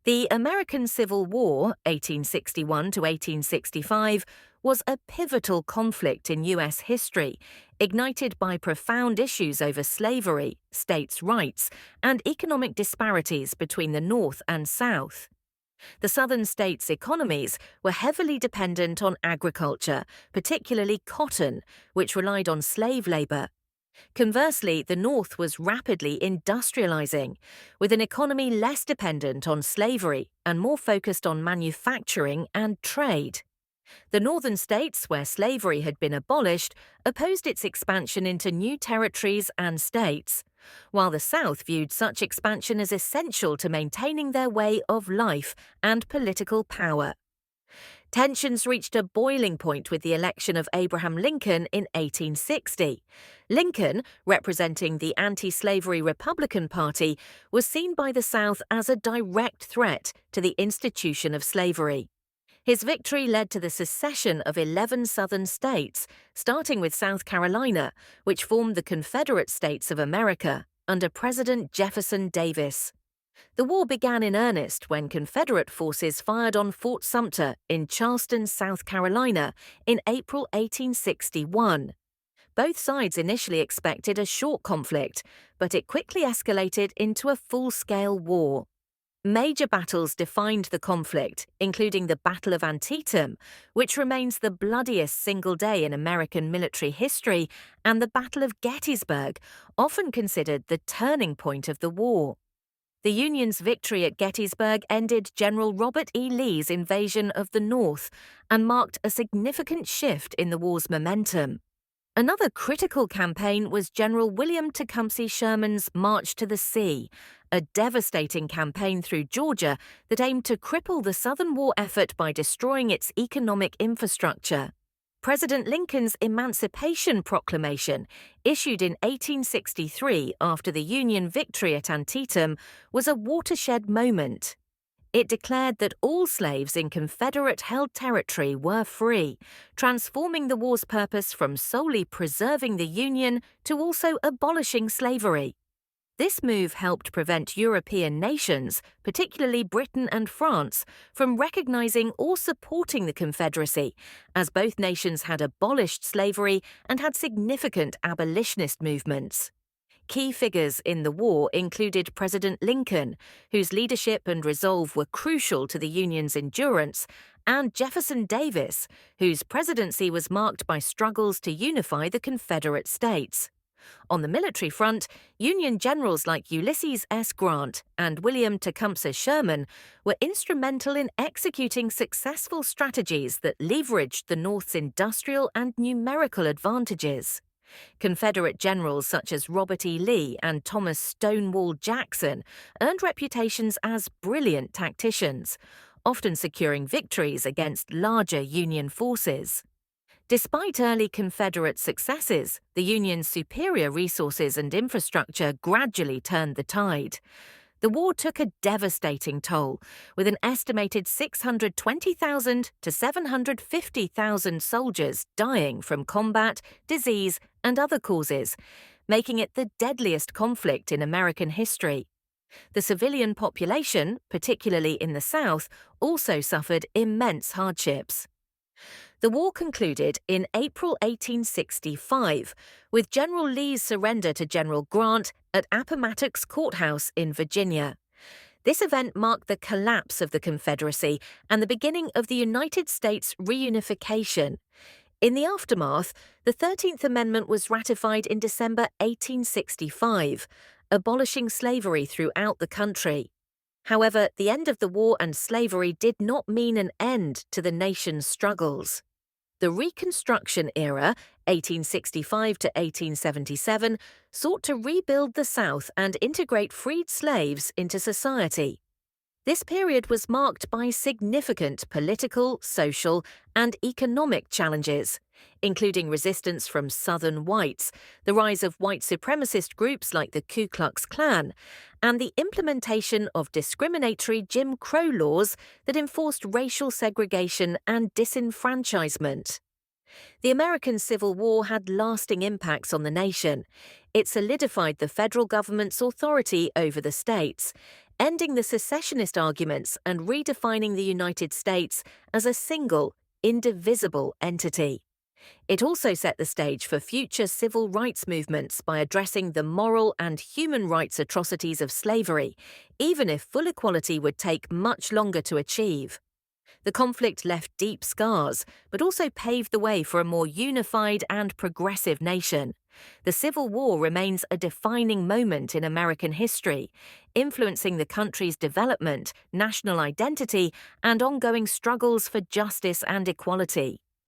The American Civil War, 1861 to 1865, was a pivotal conflict in U.S. history, ignited by profound issues over slavery, states' rights, and economic disparities between the North and South. The Southern states' economies were heavily dependent on agriculture, particularly cotton, which relied on slave labor. Conversely, the North was rapidly industrializing, with an economy less dependent on slavery and more focused on manufacturing and trade. The northern states, where slavery had been abolished, opposed its expansion into new territories and states, while the South viewed such expansion as essential to maintaining their way of life and political power. Tensions reached a boiling point with the election of Abraham Lincoln in 1860. Lincoln, representing the anti-slavery Republican Party, was seen by the South as a direct threat to the institution of slavery. His victory led to the secession of 11 Southern states, starting with South Carolina, which formed the Confederate States of America under President Jefferson Davis. The war began in earnest when Confederate forces fired on Fort Sumter in Charleston, South Carolina, in April 1861. Both sides initially expected a short conflict, but it quickly escalated into a full-scale war. Major battles defined the conflict, including the Battle of Antietam, which remains the bloodiest single day in American military history, and the Battle of Gettysburg, often considered the turning point of the war. The Union's victory at Gettysburg ended General Robert E. Lee's invasion of the North and marked a significant shift in the war's momentum. Another critical campaign was General William Tecumseh Sherman's March to the Sea, a devastating campaign through Georgia that aimed to cripple the Southern war effort by destroying its economic infrastructure. President Lincoln's Emancipation Proclamation, issued in 1863 after the Union victory at Antietam, was a watershed moment. It declared that all slaves in Confederate-held territory were free, transforming the war's purpose from solely preserving the Union to also abolishing slavery. This move helped prevent European nations, particularly Britain and France, from recognizing or supporting the Confederacy, as both nations had abolished slavery and had significant abolitionist movements. Key figures in the war included President Lincoln, whose leadership and resolve were crucial to the Union's endurance, and Jefferson Davis, whose presidency was marked by struggles to unify the Confederate States. On the military front, Union generals like Ulysses S. Grant and William Tecumseh Sherman were instrumental in executing successful strategies that leveraged the North's industrial and numerical advantages. Confederate generals such as Robert E. Lee and Thomas Stonewall Jackson earned reputations as brilliant tacticians, often securing victories against larger Union forces. Despite early Confederate successes, the Union's superior resources and infrastructure gradually turned the tide. The war took a devastating toll, with an estimated 620,000 to 750,000 soldiers dying from combat, disease, and other causes, making it the deadliest conflict in American history. The civilian population, particularly in the South, also suffered immense hardships. The war concluded in April 1865 with General Lee's surrender to General Grant at Appomattox Courthouse in Virginia. This event marked the collapse of the Confederacy and the beginning of the United States reunification. In the aftermath, the 13th Amendment was ratified in December 1865, abolishing slavery throughout the country. However, the end of the war and slavery did not mean an end to the nation's struggles. The Reconstruction era, 1865 to 1877, sought to rebuild the South and integrate freed slaves into society. This period was marked by significant political, social, and economic challenges, including resistance from Southern whites, the rise of white supremacist groups like the Ku Klux Klan, and the implementation of discriminatory Jim Crow laws that enforced racial segregation and disenfranchisement. The American Civil War had lasting impacts on the nation. It solidified the federal government's authority over the states, ending the secessionist arguments and redefining the United States as a single, indivisible entity. It also set the stage for future civil rights movements by addressing the moral and human rights atrocities of slavery, even if full equality would take much longer to achieve. The conflict left deep scars, but also paved the way for a more unified and progressive nation. The Civil War remains a defining moment in American history, influencing the country's development, national identity, and ongoing struggles for justice and equality.